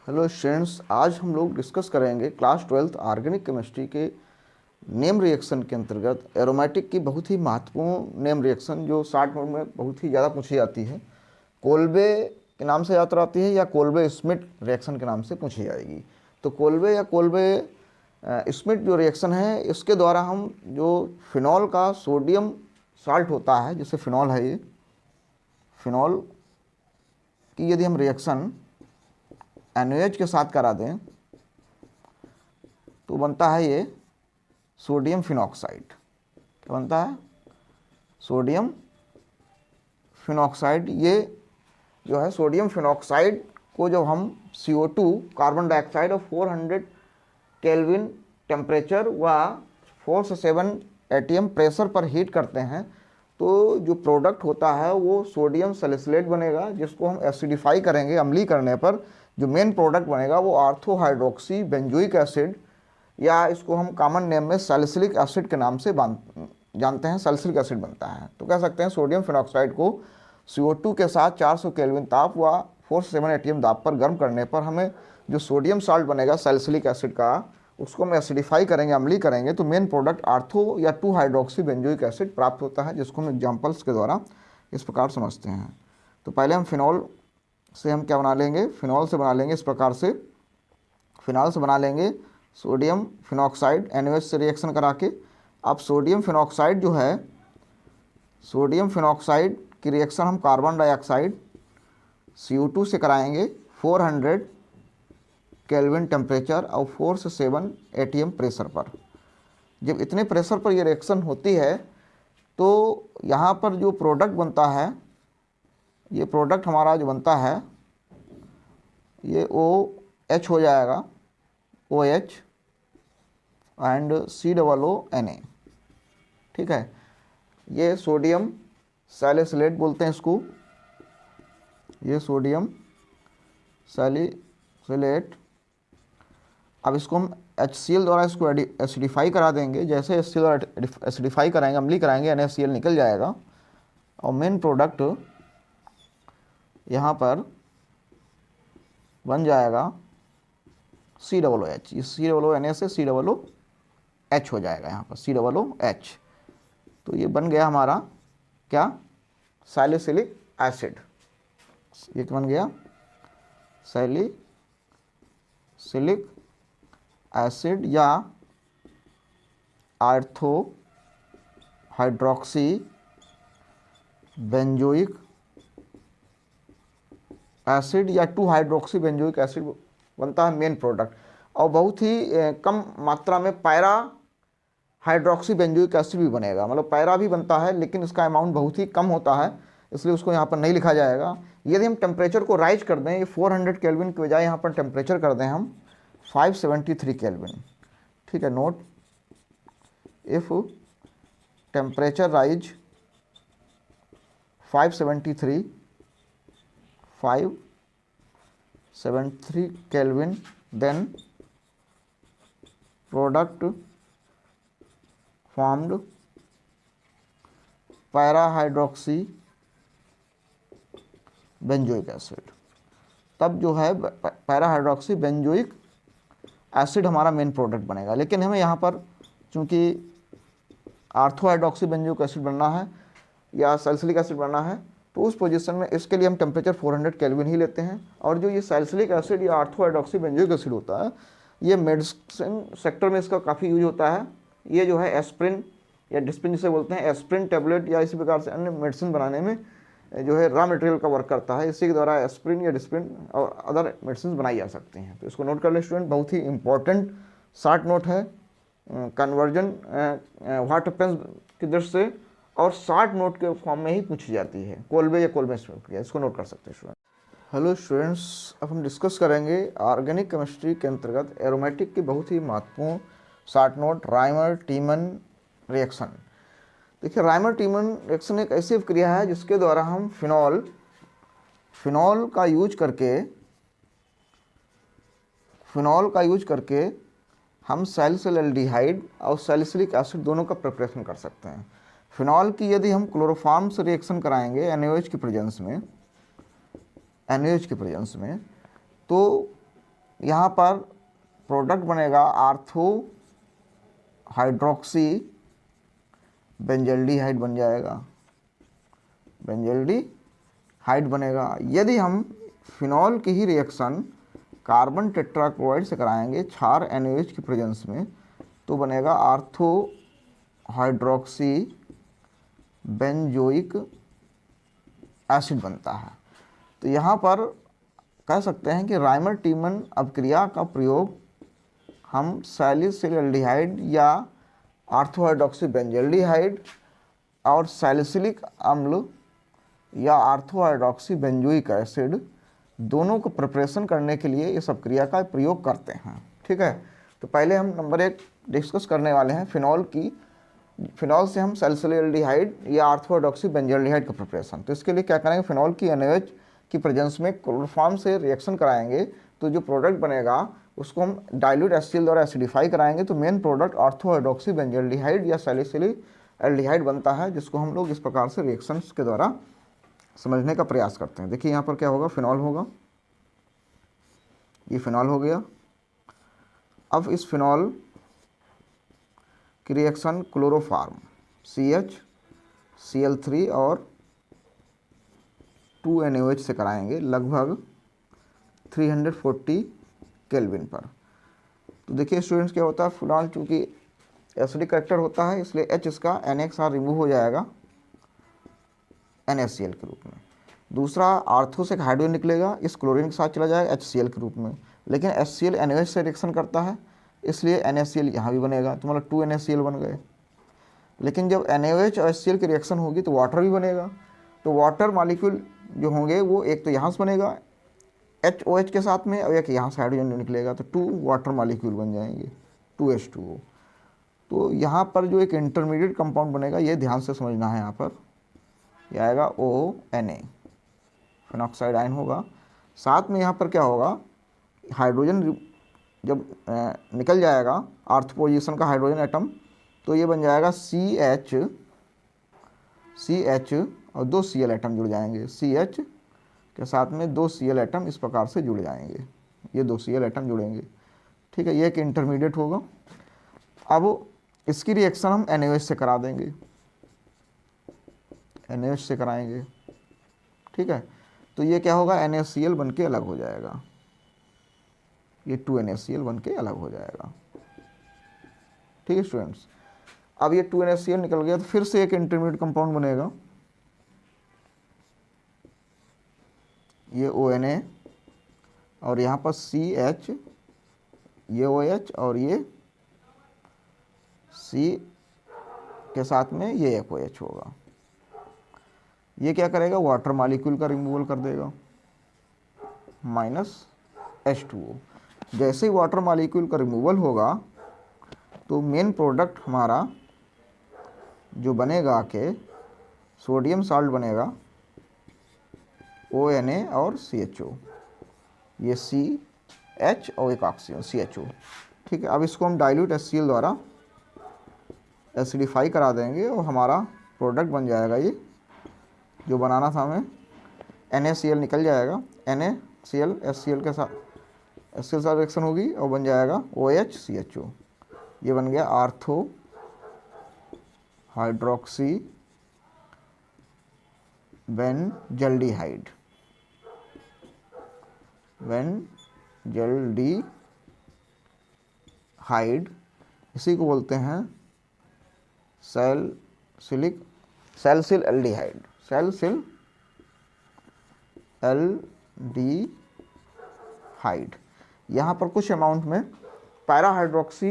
Hello students, आज हम लोग डिस्कस करेंगे क्लास 12th ऑर्गेनिक केमिस्ट्री के नेम रिएक्शन के अंतर्गत एरोमेटिक की बहुत ही महत्वपूर्ण नेम रिएक्शन जो शॉर्ट नोट में बहुत ही ज़्यादा पूछी जाती है। कोल्बे के नाम से याद आती है या कोल्बे स्मिथ रिएक्शन के नाम से पूछी जाएगी। तो कोल्बे या कोल्बे स्मिथ जो रिएक्शन है, इसके द्वारा हम जो फिनॉल का सोडियम साल्ट होता है, जैसे फिनॉल है, ये फिनॉल की यदि हम रिएक्शन NaOH के साथ करा दें तो बनता है ये सोडियम फिनॉक्साइड। क्या बनता है? Sodium phenoxide. ये जो है सोडियम फिनॉक्साइड को जब हम CO2 कार्बन डाइऑक्साइड और 400 केल्विन टेम्परेचर व 4 से 7 ATM प्रेशर पर हीट करते हैं तो जो प्रोडक्ट होता है वो सोडियम सैलिसिलेट बनेगा, जिसको हम एसिडिफाई करेंगे। अम्लीय करने पर जो मेन प्रोडक्ट बनेगा वो ऑर्थो हाइड्रोक्सी बेंजोइक एसिड, या इसको हम कॉमन नेम में सैलिसिलिक एसिड के नाम से जानते हैं, सैलिसिलिक एसिड बनता है। तो कह सकते हैं सोडियम फिनॉक्साइड को CO2 के साथ 400 केल्विन ताप व 4 से 7 ATM दाब पर गर्म करने पर हमें जो सोडियम साल्ट बनेगा सैलिसिलिक एसिड का, उसको हम एसिडिफाई करेंगे, अम्लीय करेंगे तो मेन प्रोडक्ट ऑर्थो या 2 हाइड्रोक्सी बेंजोइक एसिड प्राप्त होता है, जिसको हम एग्जाम्पल्स के द्वारा इस प्रकार समझते हैं। तो पहले हम फिनॉल से हम क्या बना लेंगे, फिनॉल से बना लेंगे इस प्रकार से, फिनॉल से बना लेंगे सोडियम फिनॉक्साइड NaOH से रिएक्शन करा के। अब सोडियम फिनॉक्साइड जो है, सोडियम फिनॉक्साइड की रिएक्शन हम कार्बन डाइऑक्साइड CO2 से कराएंगे 400 केल्विन टेम्परेचर और 4 से 7 ATM प्रेशर पर। जब इतने प्रेशर पर ये रिएक्शन होती है तो यहाँ पर जो प्रोडक्ट बनता है, ये प्रोडक्ट हमारा जो बनता है ये OH हो जाएगा, OH एंड COO Na। ठीक है, ये सोडियम सैलिसिलेट बोलते हैं इसको, ये सोडियम सैलिसिलेट। अब इसको हम HCl द्वारा इसको एसिडिफाई करा देंगे। जैसे HCl द्वारा एसिडिफाई कराएंगे, अम्लीय कराएंगे, NaCl निकल जाएगा और मेन प्रोडक्ट यहाँ पर बन जाएगा COOH। इस COONA से COOH हो जाएगा, यहाँ पर COOH। तो ये बन गया हमारा क्या, सैलिसिलिक एसिड। ये बन गया सैलिसिलिक एसिड या ऑर्थो हाइड्रोक्सी बेंजोइक एसिड या 2 हाइड्रोक्सी बेंजोइक एसिड बनता है मेन प्रोडक्ट। और बहुत ही कम मात्रा में पैरा हाइड्रोक्सी बेंजोइक एसिड भी बनेगा, मतलब पैरा भी बनता है लेकिन इसका अमाउंट बहुत ही कम होता है, इसलिए उसको यहाँ पर नहीं लिखा जाएगा। यदि हम टेम्परेचर को राइज कर दें, ये 400 केल्विन के बजाय यहाँ पर टेम्परेचर कर दें हम 573 केल्विन। ठीक है, note, if temperature rise 573 Kelvin, then product formed parahydroxy benzoic acid. तब जो है पैराहाइड्रोक्सी बेंजोइक एसिड हमारा मेन प्रोडक्ट बनेगा। लेकिन हमें यहाँ पर चूँकि ऑर्थो हाइड्रोक्सी बेंजोइक एसिड बनना है या सैलिसिलिक एसिड बनना है, तो उस पोजीशन में इसके लिए हम टेम्परेचर 400 केल्विन ही लेते हैं। और जो ये सैलिसिलिक एसिड या ऑर्थो हाइड्रोक्सी बेंजोइक एसिड होता है, ये मेडिसिन सेक्टर में इसका काफ़ी यूज होता है। ये जो है एस्प्रिन या डिस्पिन जिसे बोलते हैं, एस्प्रिन टेबलेट या इसी प्रकार से अन्य मेडिसिन बनाने में जो है रॉ मटेरियल का वर्क करता है। इसी के द्वारा एस्प्रिन या डिस्पिन और अदर मेडिसिन बनाई जा सकती हैं। तो इसको नोट कर लें स्टूडेंट, बहुत ही इंपॉर्टेंट शॉर्ट नोट है कन्वर्जन व्हाट हैपेंस की दृष्टि से, और शॉर्ट नोट के फॉर्म में ही पूछी जाती है, कोल्बे या कोल्बे स्मिथ। इसको नोट कर सकते हैं स्टूडेंट। हेलो स्टूडेंट्स, अब हम डिस्कस करेंगे ऑर्गेनिक केमिस्ट्री के अंतर्गत एरोमेटिक की बहुत ही महत्वपूर्ण शॉर्ट नोट, राइमर टीमन रिएक्शन। देखिए, राइमर टीमन रिएक्शन एक ऐसी क्रिया है जिसके द्वारा हम फिनॉल का यूज करके हम सैलिसिलएल्डिहाइड और सैलिसिलिक एसिड दोनों का प्रिपरेशन कर सकते हैं। फिनॉल की यदि हम क्लोरोफॉर्म से रिएक्शन कराएंगे NaOH की प्रेजेंस में, तो यहाँ पर प्रोडक्ट बनेगा आर्थो हाइड्रोक्सी बेंजल्डिहाइड बन जाएगा, बेंजल्डिहाइड बनेगा। यदि हम फिनॉल की ही रिएक्शन कार्बन टेट्राक्लोराइड से कराएंगे क्षार NaOH की प्रेजेंस में, तो बनेगा आर्थो हाइड्रोक्सी बेंजोइक एसिड बनता है। तो यहाँ पर कह सकते हैं कि राइमर टीमन अपक्रिया का प्रयोग हम सैलिसिलएल्डिहाइड या आर्थोहाइड्रोक्सी बेंजल्डिहाइड और सैलिसिलिक अम्ल या आर्थोहाइड्रोक्सी बेंजोइक एसिड दोनों को प्रिपरेशन करने के लिए इस अपक्रिया का प्रयोग करते हैं। ठीक है, तो पहले हम नंबर 1 डिस्कस करने वाले हैं फिनॉल से हम सैलिसिलएल्डिहाइड या आर्थोहाइड्रोक्सी बेंजल्डिहाइड का प्रिपरेशन। तो इसके लिए क्या करेंगे, फिनॉल की NaOH की प्रेजेंस में क्लोरोफॉर्म से रिएक्शन कराएंगे, तो जो प्रोडक्ट बनेगा उसको हम डाइल्यूट HCl द्वारा एसिडिफाई कराएंगे, तो मेन प्रोडक्ट आर्थोहाइड्रोक्सी बेंजल्डिहाइड या सैलिसिलएल्डिहाइड बनता है, जिसको हम लोग इस प्रकार से रिएक्शंस के द्वारा समझने का प्रयास करते हैं। देखिए यहाँ पर क्या होगा, फिनॉल होगा, ये फिनॉल हो गया। अब इस फिनॉल की रिएक्शन क्लोरोफॉर्म CH Cl3 और 2 NaOH से कराएंगे लगभग 340 केल्विन पर। तो देखिए स्टूडेंट्स क्या होता है, फिनॉल चूँकि एसिडिक करेक्टर होता है, इसलिए H इसका NaOH रिमूव हो जाएगा NaCl के रूप में। दूसरा आर्थो से एक हाइड्रोजन निकलेगा, इस क्लोरीन के साथ चला जाएगा HCl के रूप में, लेकिन HCl NaOH से रिएक्शन करता है, इसलिए NaCl यहाँ भी बनेगा, तो मतलब 2 NaCl बन गए। लेकिन जब NaOH और HCl की रिएक्शन होगी तो वाटर भी बनेगा, तो वाटर मॉलिक्यूल जो होंगे वो एक तो यहाँ से बनेगा HOH के साथ में, और एक यहाँ से हाइड्रोजन निकलेगा, तो 2 वाटर मॉलिक्यूल बन जाएंगे 2H2O। तो यहाँ पर जो एक इंटरमीडिएट कंपाउंड बनेगा, ये ध्यान से समझना है। यहाँ पर यह आएगा ONA, फिनॉक्साइड आयन होगा। साथ में यहाँ पर क्या होगा, हाइड्रोजन जब निकल जाएगा अर्थ पोजीशन का हाइड्रोजन एटम, तो ये बन जाएगा CH और 2 Cl एटम जुड़ जाएंगे, CH के साथ में 2 Cl एटम इस प्रकार से जुड़ जाएंगे, ये 2 Cl एटम जुड़ेंगे। ठीक है, ये एक इंटरमीडिएट होगा। अब इसकी रिएक्शन हम NaOH से करा देंगे, NaOH से कराएंगे। ठीक है, तो ये क्या होगा, NaCl बन के अलग हो जाएगा, ये 2 NaCl बन के अलग हो जाएगा। ठीक है स्टूडेंट्स, अब ये 2 NaCl निकल गया, तो फिर से एक इंटरमीडिएट कंपाउंड बनेगा, ये ONA और यहाँ पर CH, ये OH और ये C के साथ में ये एक OH होगा। ये क्या करेगा, वाटर मॉलिक्यूल का रिमूवल कर देगा, -H2O। जैसे ही वाटर मॉलिक्यूल का रिमूवल होगा तो मेन प्रोडक्ट हमारा जो बनेगा के सोडियम साल्ट बनेगा ONA और CHO, ये CH और एक ऑक्सीजन CHO। ठीक है, अब इसको हम डाइल्यूट HCl द्वारा एसिडिफाई करा देंगे और हमारा प्रोडक्ट बन जाएगा, ये जो बनाना था हमें NaCl निकल जाएगा, NaCl HCl के साथ HCl साथ रिएक्शन होगी और बन जाएगा OH CHO। ये बन गया आर्थो हाइड्रोक्सी बेंजल्डिहाइड, बेंजल्डिहाइड इसी को बोलते हैं सैलिसिलएल्डिहाइड, सैलिसिलएल्डिहाइड। यहाँ पर कुछ अमाउंट में पैरा हाइड्रोक्सी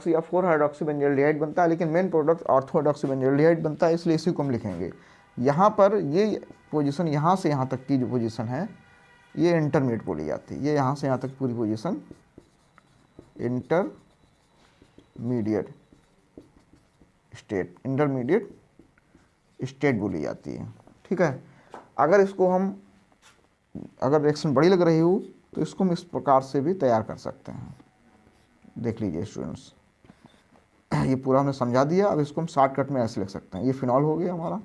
या 4 हाइड्रोक्सी बेंजल्डिहाइड बनता है, लेकिन मेन प्रोडक्ट ऑर्थोहाइड्रोक्सी बेंजल्डिहाइड बनता है, इसलिए इसी को हम लिखेंगे। यहाँ पर ये पोजीशन, यहाँ से यहाँ तक की जो पोजीशन है ये इंटरमीडिएट बोली जाती है, ये यहाँ से यहाँ तक पूरी पोजीशन इंटरमीडिएट स्टेट बोली जाती है। ठीक है, अगर इसको हम अगर रिएक्शन बड़ी लग रही हो तो इसको हम इस प्रकार से भी तैयार कर सकते हैं। देख लीजिए स्टूडेंट्स, ये पूरा हमने समझा दिया। अब इसको हम शॉर्टकट में ऐसे लिख सकते हैं, ये फिनॉल हो गया हमारा।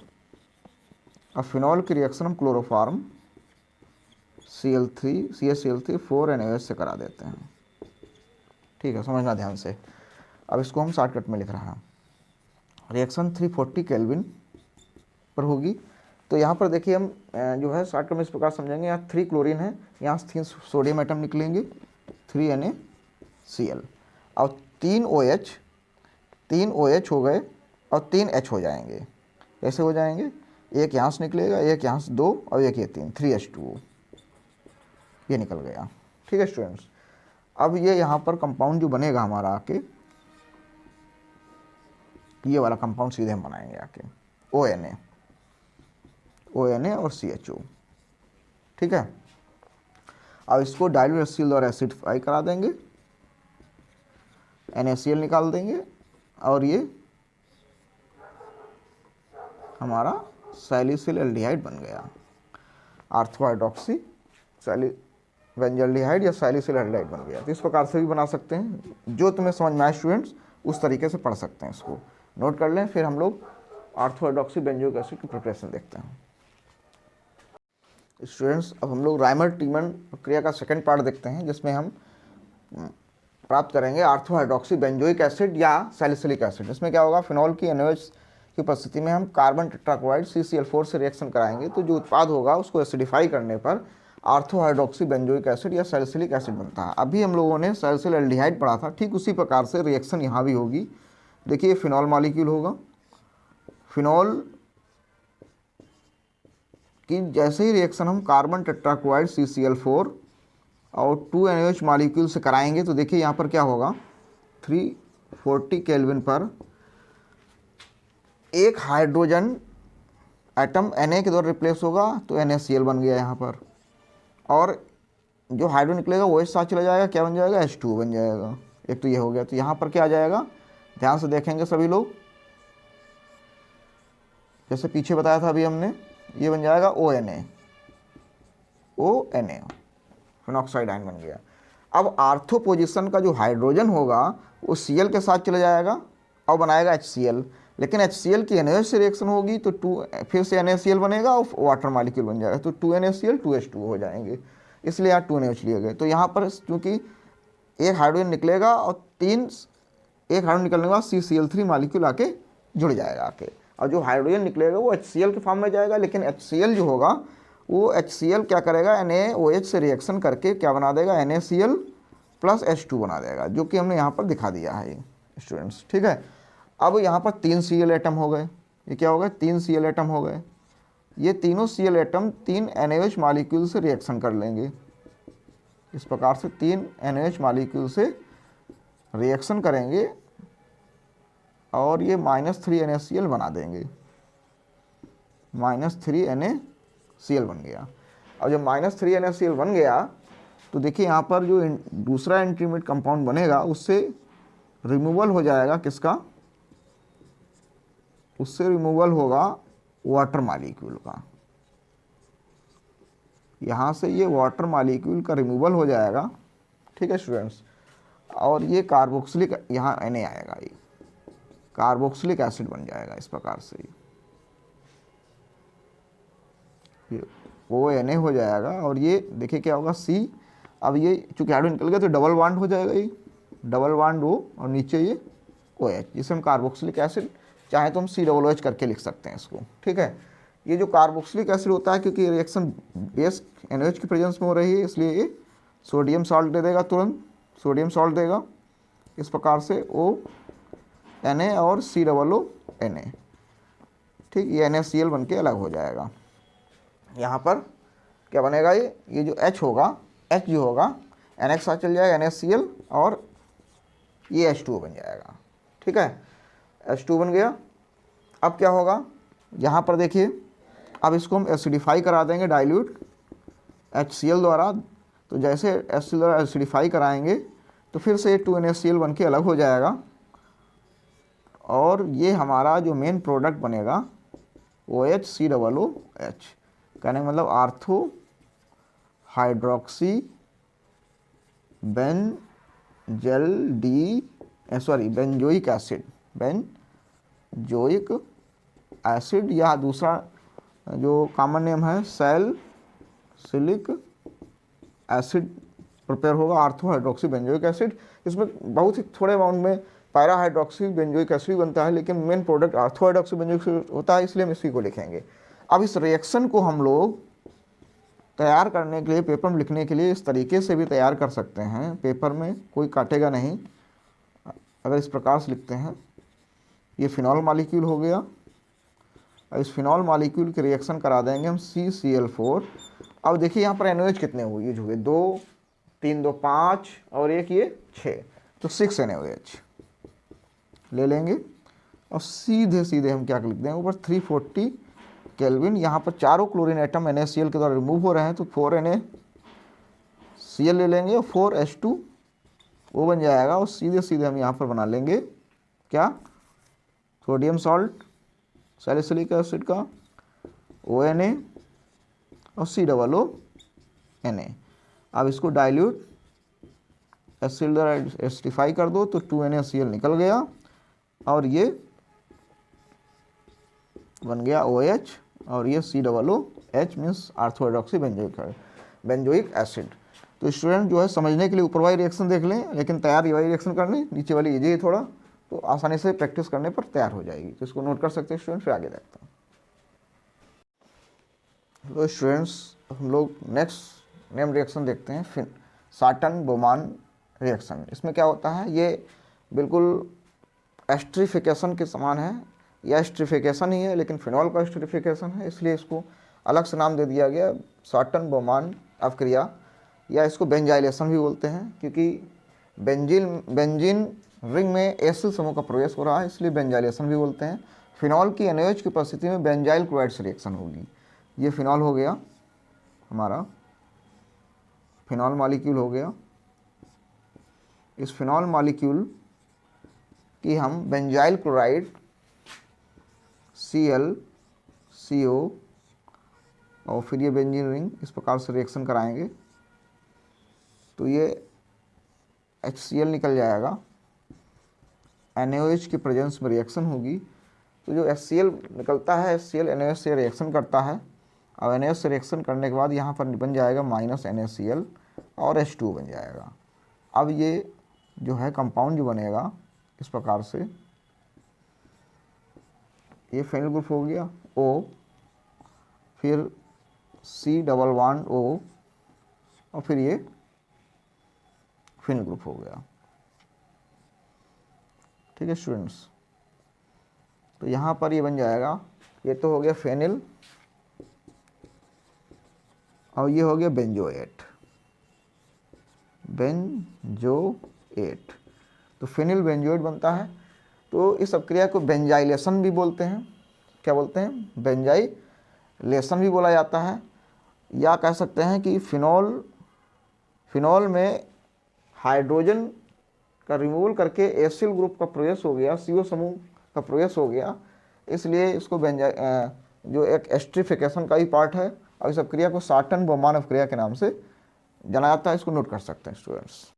अब फिनॉल की रिएक्शन हम क्लोरोफॉर्म CH3 4 NaOH से करा देते हैं। ठीक है, समझना ध्यान से। अब इसको हम शॉर्टकट में लिख रहे हैं। रिएक्शन 340 केल्विन पर होगी। तो यहाँ पर देखिए हम जो है शॉर्टकट में इस प्रकार समझेंगे। यहाँ 3 क्लोरीन है, यहाँ से 3 सोडियम एटम निकलेंगे, 3 NaCl, और 3 OH हो गए और 3 H हो जाएंगे। कैसे हो जाएंगे? एक यहाँ से निकलेगा, एक यहाँ से 2 और एक ये 3H2O, ये निकल गया। ठीक है स्टूडेंट्स, अब ये यहाँ पर कंपाउंड जो बनेगा हमारा आके, ये वाला कंपाउंड सीधे हम बनाएंगे आके, ONA और CHO। ठीक है, अब इसको डाइल्यूट HCl द्वारा एसिडिफाई करा देंगे, NaCl निकाल देंगे, और ये हमारा सैलिसिल एल्डिहाइड बन गया, आर्थो हाइड्रोक्सी बेंजल्डिहाइड या सैलिसिल एल्डिहाइड बन गया। तो इस प्रकार से भी बना सकते हैं, जो तुम्हें समझ में आए स्टूडेंट्स उस तरीके से पढ़ सकते हैं। इसको नोट कर लें, फिर हम लोग आर्थो हाइड्रोक्सी बेंजोइक एसिड की प्रिपरेशन देखते हैं। स्टूडेंट्स, अब हम लोग राइमर टीमन प्रक्रिया का सेकंड पार्ट देखते हैं, जिसमें हम प्राप्त करेंगे आर्थो हाइड्रोक्सी बेंजोइक एसिड या सैलिसिलिक एसिड। इसमें क्या होगा, फिनॉल की NaOH की उपस्थिति में हम कार्बन टेट्राक्लोराइड CCl4 से रिएक्शन कराएंगे, तो जो उत्पाद होगा उसको एसिडिफाई करने पर आर्थो हाइड्रोक्सी बेंजोइक एसिड या सैलिसिलिक एसिड बनता है। अभी हम लोगों ने सैलिसिल एल्डिहाइड पढ़ा था, ठीक उसी प्रकार से रिएक्शन यहाँ भी होगी। देखिए फिनॉल मॉलिक्यूल होगा, फिनॉल कि जैसे ही रिएक्शन हम कार्बन टेट्राक्लोराइड CCl4 और 2 NaOH मॉलिक्यूल से कराएंगे, तो देखिए यहाँ पर क्या होगा, 340 केल्विन पर एक हाइड्रोजन एटम Na के द्वारा रिप्लेस होगा, तो NaCl बन गया यहाँ पर, और जो हाइड्रो निकलेगा वो OH साथ चला जाएगा, क्या बन जाएगा, H2 बन जाएगा। एक तो ये हो गया। तो यहाँ पर क्या आ जाएगा, ध्यान से देखेंगे सभी लोग, जैसे पीछे बताया था अभी हमने, ये बन जाएगा ONA फिनॉक्साइड आयन बन गया। अब आर्थो पोजीशन का जो हाइड्रोजन होगा वो Cl के साथ चला जाएगा और बनाएगा HCl, लेकिन HCl की NaOH से रिएक्शन होगी तो फिर से NaCl बनेगा और वाटर मॉलिक्यूल बन जाएगा, तो 2 NaCl 2 H2 हो जाएंगे, इसलिए यहाँ 2 NaOH लिए गए। तो यहाँ पर क्योंकि एक हाइड्रोजन निकलेगा और एक हाइड्रोजन निकलने के बाद CCl3 मॉलिक्यूल आके जुड़ जाएगा आके, और जो हाइड्रोजन निकलेगा वो HCl के फॉर्म में जाएगा, लेकिन HCl जो होगा वो HCl क्या करेगा, NaOH से रिएक्शन करके क्या बना देगा, NaCl प्लस H2 बना देगा, जो कि हमने यहाँ पर दिखा दिया है स्टूडेंट्स। ठीक है, अब यहाँ पर 3 Cl एटम हो गए, ये क्या हो गए, 3 Cl एटम हो गए। ये तीनों Cl एटम 3 NaOH मॉलिक्यूल से रिएक्शन कर लेंगे। इस प्रकार से 3 NaOH मॉलिक्यूल से रिएक्शन करेंगे और ये -3 NaCl बना देंगे, -3 NaCl बन गया। और जब -3 NaCl बन गया तो देखिए यहाँ पर जो दूसरा इंटरमीडिएट कंपाउंड बनेगा उससे रिमूवल हो जाएगा, किसका, उससे रिमूवल होगा वाटर मॉलिक्यूल का। यहाँ से ये वाटर मॉलिक्यूल का रिमूवल हो जाएगा। ठीक है स्टूडेंट्स, और ये कार्बोक्सिलिक, यहाँ Na आएगा, ये कार्बोक्सिलिक एसिड बन जाएगा इस प्रकार से, ये ONA हो जाएगा। और ये देखिए क्या होगा, C, अब ये चूँकि हाइड्रोजन निकल गया तो डबल बॉन्ड हो जाएगा, ये डबल बॉन्ड O और नीचे ये OH, जिसे हम कार्बोक्सिलिक एसिड, चाहे तो हम COOH करके लिख सकते हैं इसको। ठीक है, ये जो कार्बोक्सिलिक एसिड होता है, क्योंकि रिएक्शन बेस NaOH की प्रेजेंस में हो रही है, इसलिए ये सोडियम सॉल्ट दे देगा, तुरंत सोडियम सॉल्ट देगा। इस प्रकार से ONA और COONA, ठीक, ये NaCl बन के अलग हो जाएगा। यहाँ पर क्या बनेगा, ये जो H होगा, H जो होगा Na के साथ चल जाएगा, NaCl, और ये H2O बन जाएगा। ठीक है, H2 बन गया। अब क्या होगा, यहाँ पर देखिए, अब इसको हम एसिडिफाई करा देंगे डाइल्यूट HCl द्वारा। तो जैसे HCl द्वारा एसिडिफाई कराएंगे तो फिर से 2 NaCl बन के अलग हो जाएगा, और ये हमारा जो मेन प्रोडक्ट बनेगा OHCOOH, कहने का मतलब ortho hydroxy benzoic acid, benzoic acid, या दूसरा जो कॉमन नेम है सैलिसिलिक एसिड प्रिपेयर होगा, आर्थो हाइड्रोक्सी बेंजोइक एसिड। इसमें बहुत ही थोड़े अमाउंट में पैरा हाइड्रोक्सी बेंजोइक एसिड बनता है, लेकिन main product ortho hydroxy benzoic acid होता है, इसलिए हम इसी को लिखेंगे। अब इस रिएक्शन को हम लोग तैयार करने के लिए, पेपर में लिखने के लिए इस तरीके से भी तैयार कर सकते हैं, पेपर में कोई काटेगा नहीं अगर इस प्रकार से लिखते हैं। ये फिनॉल मॉलिक्यूल हो गया, और इस फिनॉल मॉलिक्यूल की रिएक्शन करा देंगे हम CCl4। अब देखिए यहाँ पर NaOH कितने हुए, यूज हुए 2, 3 2 5 और एक ये 6, तो 6 NaOH ले लेंगे। और सीधे सीधे हम क्या लिख देंगे ऊपर 340 केल्विन। यहाँ पर चारों क्लोरीन एटम NaCl के द्वारा रिमूव हो रहे हैं, तो 4 NaCl ले लेंगे और 4H2 वो बन जाएगा। और सीधे सीधे हम यहाँ पर बना लेंगे क्या, सोडियम सॉल्ट सैलिसिलिक एसिड का ONA और COO Na। अब इसको डाइल्यूट एसिड द्वारा एसिडिफाई कर दो तो 2 NaCl निकल गया, और ये बन गया OH, और ये COOH means ortho hydroxy benzoic acid. तो स्टूडेंट जो है समझने के लिए ऊपर वाली रिएक्शन देख लें, लेकिन तैयार ये वाली रिएक्शन करनी, नीचे वाली इजी है थोड़ा, तो आसानी से प्रैक्टिस करने पर तैयार हो जाएगी। तो इसको नोट कर सकते हैं स्टूडेंट। फिर आगे देखते हैं। हेलो स्टूडेंट्स, हम लोग नेक्स्ट नेम रिएक्शन देखते हैं, फिर साटन बोमान रिएक्शन। इसमें क्या होता है, ये बिल्कुल एस्ट्रिफिकेशन के समान है, या एस्ट्रिफिकेशन ही है लेकिन फिनॉल का एस्ट्रिफिकेशन है, इसलिए इसको अलग से नाम दे दिया गया साटन बोमान अवक्रिया, या इसको बेंजाइलेशन भी बोलते हैं, क्योंकि बेंजीन रिंग में एसिल समूह का प्रवेश हो रहा है, इसलिए बेंजाइलेशन भी बोलते हैं। फिनॉल की NaOH की उपस्थिति में बेंजाइल क्लोराइड से रिएक्शन होगी। ये फिनॉल हो गया, हमारा फिनॉल मॉलिक्यूल हो गया। इस फिनॉल मॉलिक्यूल की हम बेंजाइल क्लोराइड Cl CO और फिर ये बेंजीन रिंग इस प्रकार से रिएक्शन कराएंगे, तो ये HCl निकल जाएगा, NaOH की प्रेजेंस में रिएक्शन होगी। तो जो HCl निकलता है, HCl NaOH से रिएक्शन करता है, और NaOH से रिएक्शन करने के बाद यहाँ पर बन जाएगा -NaCl और H2 बन जाएगा। अब ये जो है कंपाउंड जो बनेगा इस प्रकार से, ये फेनिल ग्रुप हो गया O, फिर C++O और फिर ये फेनिल ग्रुप हो गया। ठीक है स्टूडेंट्स, तो यहाँ पर ये बन जाएगा, ये तो हो गया फेनिल और ये हो गया बेंजोएट। तो फेनिल बेंजोएट बनता है। तो इस अभिक्रिया को बेंजाइलेशन भी बोलते हैं। क्या बोलते हैं, बेंजाइलेशन भी बोला जाता है, या कह सकते हैं कि फिनॉल में हाइड्रोजन का रिमूवल करके एसिल ग्रुप का प्रवेश हो गया, CO समूह का प्रवेश हो गया, इसलिए इसको जो एक एस्ट्रिफिकेशन का ही पार्ट है, और इस अभिक्रिया को साटन बोमान अभिक्रिया के नाम से जाना जाता है। इसको नोट कर सकते हैं स्टूडेंट्स।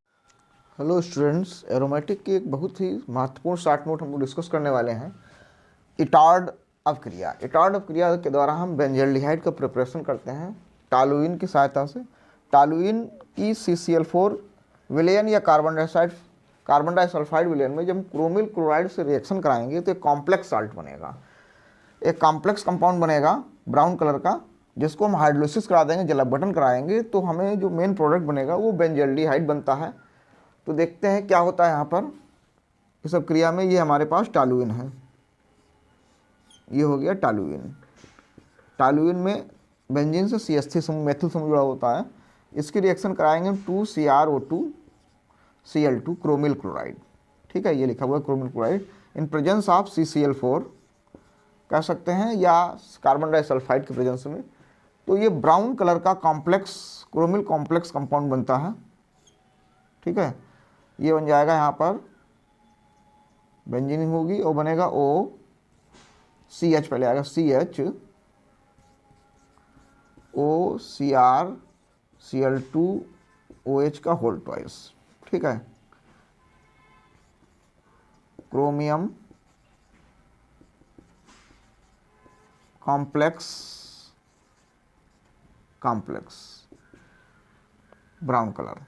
हेलो स्टूडेंट्स, एरोमेटिक की एक बहुत ही महत्वपूर्ण शॉर्ट नोट हम लोग डिस्कस करने वाले हैं, इटार्ड अभिक्रिया। इटार्ड अभिक्रिया के द्वारा हम बेंजल्डिहाइड का प्रिपरेशन करते हैं टॉलुइन की सहायता से। टॉलुइन की CCl4 विलयन या कार्बन डाइसल्फाइड विलयन में जब हम क्रोमिल क्लोराइड से रिएक्शन कराएंगे तो एक कॉम्प्लेक्स साल्ट बनेगा, एक कॉम्प्लेक्स कंपाउंड बनेगा ब्राउन कलर का, जिसको हम हाइड्रोलिसिस करा देंगे, जलावटन कराएंगे, तो हमें जो मेन प्रोडक्ट बनेगा वो बेंजल्डिहाइड बनता है। तो देखते हैं क्या होता है यहाँ पर इस अभिक्रिया में। ये हमारे पास टॉलुइन है, ये हो गया टॉलुइन। टॉलुइन में बेंजीन से CH3 समूह मेथिल समूह जुड़ा होता है, इसकी रिएक्शन कराएंगे हम 2CrO2 Cl2 क्रोमिल क्लोराइड। ठीक है, ये लिखा हुआ है chromyl chloride in presence of CCl4 कह सकते हैं, या कार्बन डाइसल्फाइड के प्रेजेंस में। तो ये ब्राउन कलर का कॉम्प्लेक्स क्रोमिल कॉम्प्लेक्स कंपाउंड बनता है। ठीक है, ये बन जाएगा, यहाँ पर बेंजीन होगी और बनेगा OCH, पहले आएगा CH OCr Cl2OH का होल ट्वाइस। ठीक है, chromium complex brown colour,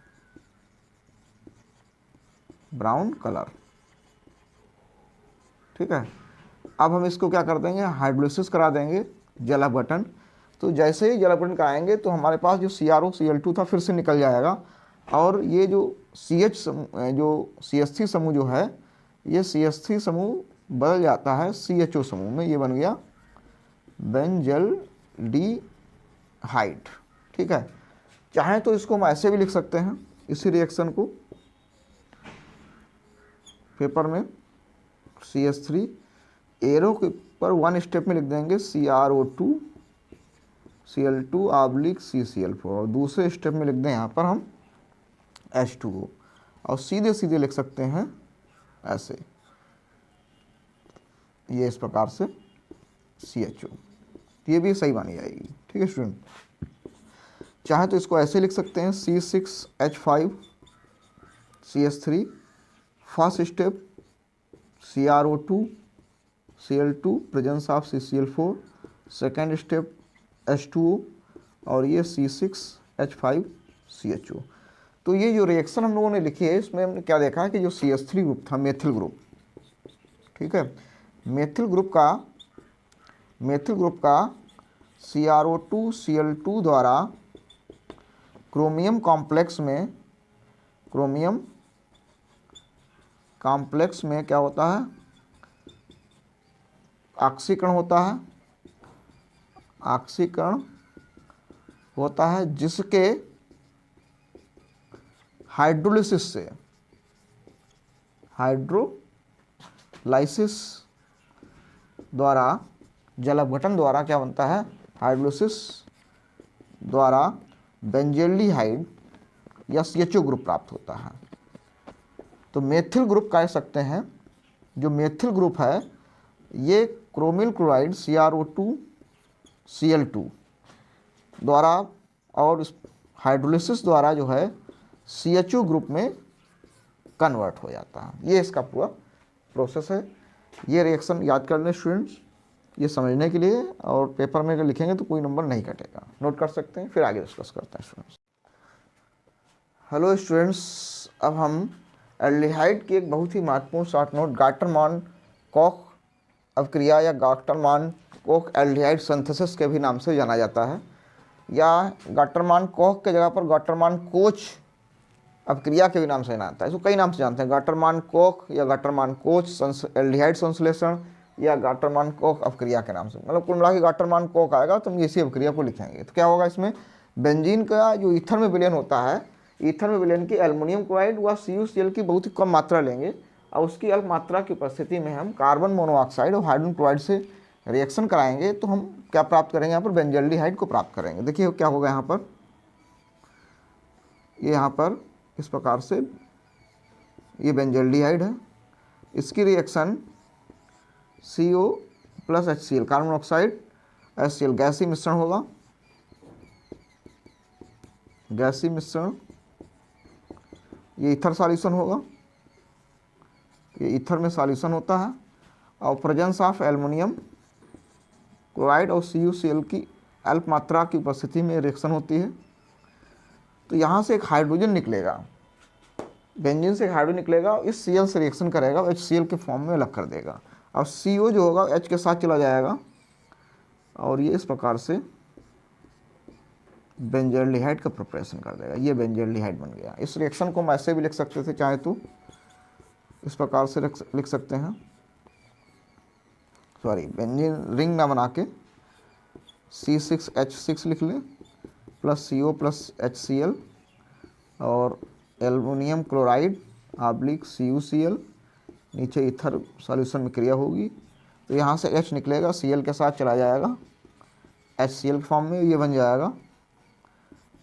brown colour. ठीक है, अब हम इसको क्या कर देंगे, हाइड्रोलिसिस करा देंगे, जल अपघटन। तो जैसे ही जल अपघटन कराएंगे तो हमारे पास जो CrOCl2 था फिर से निकल जाएगा, और ये जो CH समूह, जो CH3 समूह जो है, ये CH3 समूह बदल जाता है CHO समूह में, ये बन गया बेंजल्डिहाइड। ठीक है, चाहे तो इसको हम ऐसे भी लिख सकते हैं, इसी रिएक्शन को पेपर में CH3 एरो के पर 1 स्टेप में लिख देंगे CrO2 Cl2 ऑब्लिक CCl4, और दूसरे स्टेप में लिख दें यहाँ पर हम H2O, और सीधे सीधे लिख सकते हैं ऐसे, ये इस प्रकार से CHO, ये भी सही मानी जाएगी। ठीक है स्टूडेंट, चाहे तो इसको ऐसे लिख सकते हैं C6H5 CH3, first step CrO2 Cl2 presence of CCl4, second step H2O, और ये C6H5 CHO। तो ये जो रिएक्शन हम लोगों ने लिखी है, इसमें हमने क्या देखा है कि जो CH3 ग्रुप था, मेथिल ग्रुप, ठीक है, मेथिल ग्रुप का CrO2 Cl2 द्वारा क्रोमियम कॉम्प्लेक्स में क्या होता है, ऑक्सीकरण होता है, जिसके हाइड्रोलिसिस द्वारा, जल अपघटन द्वारा क्या बनता है, हाइड्रोलिसिस द्वारा बेंजल्डिहाइड या CHO ग्रुप प्राप्त होता है। तो मेथिल ग्रुप कह सकते हैं, जो मेथिल ग्रुप है ये क्रोमिल क्लोराइड CrO2 Cl2 द्वारा और हाइड्रोलिसिस द्वारा जो है CHO ग्रुप में कन्वर्ट हो जाता है। ये इसका पूरा प्रोसेस है। ये रिएक्शन याद कर लें स्टूडेंट्स, ये समझने के लिए, और पेपर में अगर लिखेंगे तो कोई नंबर नहीं कटेगा, नोट कर सकते हैं, फिर आगे डिस्कस करते हैं स्टूडेंट्स। हेलो स्टूडेंट्स, अब हम एल्डिहाइड की एक बहुत ही महत्वपूर्ण शॉर्ट नोट, गाटरमान कॉक अवक्रिया या गाटरमान कोक एल्डिहाइड सिंथेसिस के भी नाम से जाना जाता है, या गाटरमान कोक के जगह पर गाटरमान कोच अवक्रिया के भी नाम से जाना जाता है। इसको कई नाम से जानते हैं, गाटरमान कोक या गाटरमान कोच एल्डिहाइड संश्लेषण, या गाटरमान कोक अवक्रिया के नाम से, मतलब कुल मिला के गाटरमान कोक आएगा तो हम इसी अवक्रिया को लिखेंगे। तो क्या होगा, इसमें बेंजीन का जो ईथर में विलयन होता है, ईथर में विलयन की एल्युमिनियम क्लोराइड व CuCl की बहुत ही कम मात्रा लेंगे, और उसकी अल्प मात्रा की उपस्थिति में हम कार्बन मोनोऑक्साइड और हाइड्रोजन क्लोराइड से रिएक्शन कराएंगे, तो हम क्या प्राप्त करेंगे, यहाँ पर बेंजल्डिहाइड को प्राप्त करेंगे। देखिए क्या होगा, यहाँ पर यहाँ पर इस प्रकार से ये बेंजल्डिहाइड है, इसकी reaction CO plus HCl carbon monoxide HCl गैसीय मिश्रण होगा, गैसीय मिश्रण, ये ईथर सॉल्यूशन होगा, ये ईथर में सॉल्यूशन होता है, और प्रेजेंस ऑफ एल्युमिनियम क्लोराइड और CuCl की अल्प मात्रा की उपस्थिति में रिएक्शन होती है। तो यहाँ से एक हाइड्रोजन निकलेगा, बेंजीन से एक हाइड्रोजन निकलेगा, इस Cl से रिएक्शन करेगा, HCl के फॉर्म में अलग कर देगा, और CO जो होगा H के साथ चला जाएगा, और ये इस प्रकार से बेंजल्डिहाइड का प्रिपरेशन कर देगा। ये बेंजल्डिहाइड बन गया। इस रिएक्शन को हम ऐसे भी लिख सकते थे, चाहे तो इस प्रकार से लिख सकते हैं, सॉरी बेंजीन रिंग ना बना के C6H6 लिख लें प्लस CO प्लस HCl, और एल्युमिनियम क्लोराइड ऑब्लिक CuCl, नीचे ईथर सॉल्यूशन में क्रिया होगी, तो यहाँ से H निकलेगा, Cl के साथ चला जाएगा HCl फॉर्म में, ये बन जाएगा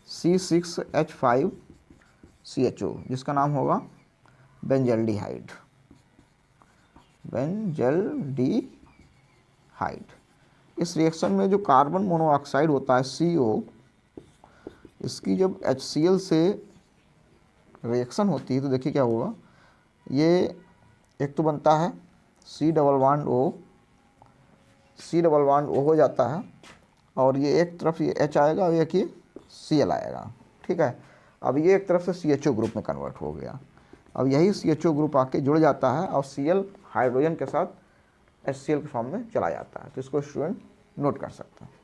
C6H5 CHO, जिसका नाम होगा बेंजल्डिहाइड, इस रिएक्शन में जो कार्बन मोनोऑक्साइड होता है CO, इसकी जब HCl से रिएक्शन होती है तो देखिए क्या होगा, ये एक तो बनता है C डबल बॉन्ड O हो जाता है, और ये एक तरफ ये H आएगा और एक ये Cl आएगा, ठीक है। अब ये एक तरफ से CHO ग्रुप में कन्वर्ट हो गया। अब यही CHO ग्रुप आके जुड़ जाता है और Cl हाइड्रोजन के साथ HCl के फॉर्म में चला जाता है। तो इसको स्टूडेंट नोट कर सकते हैं।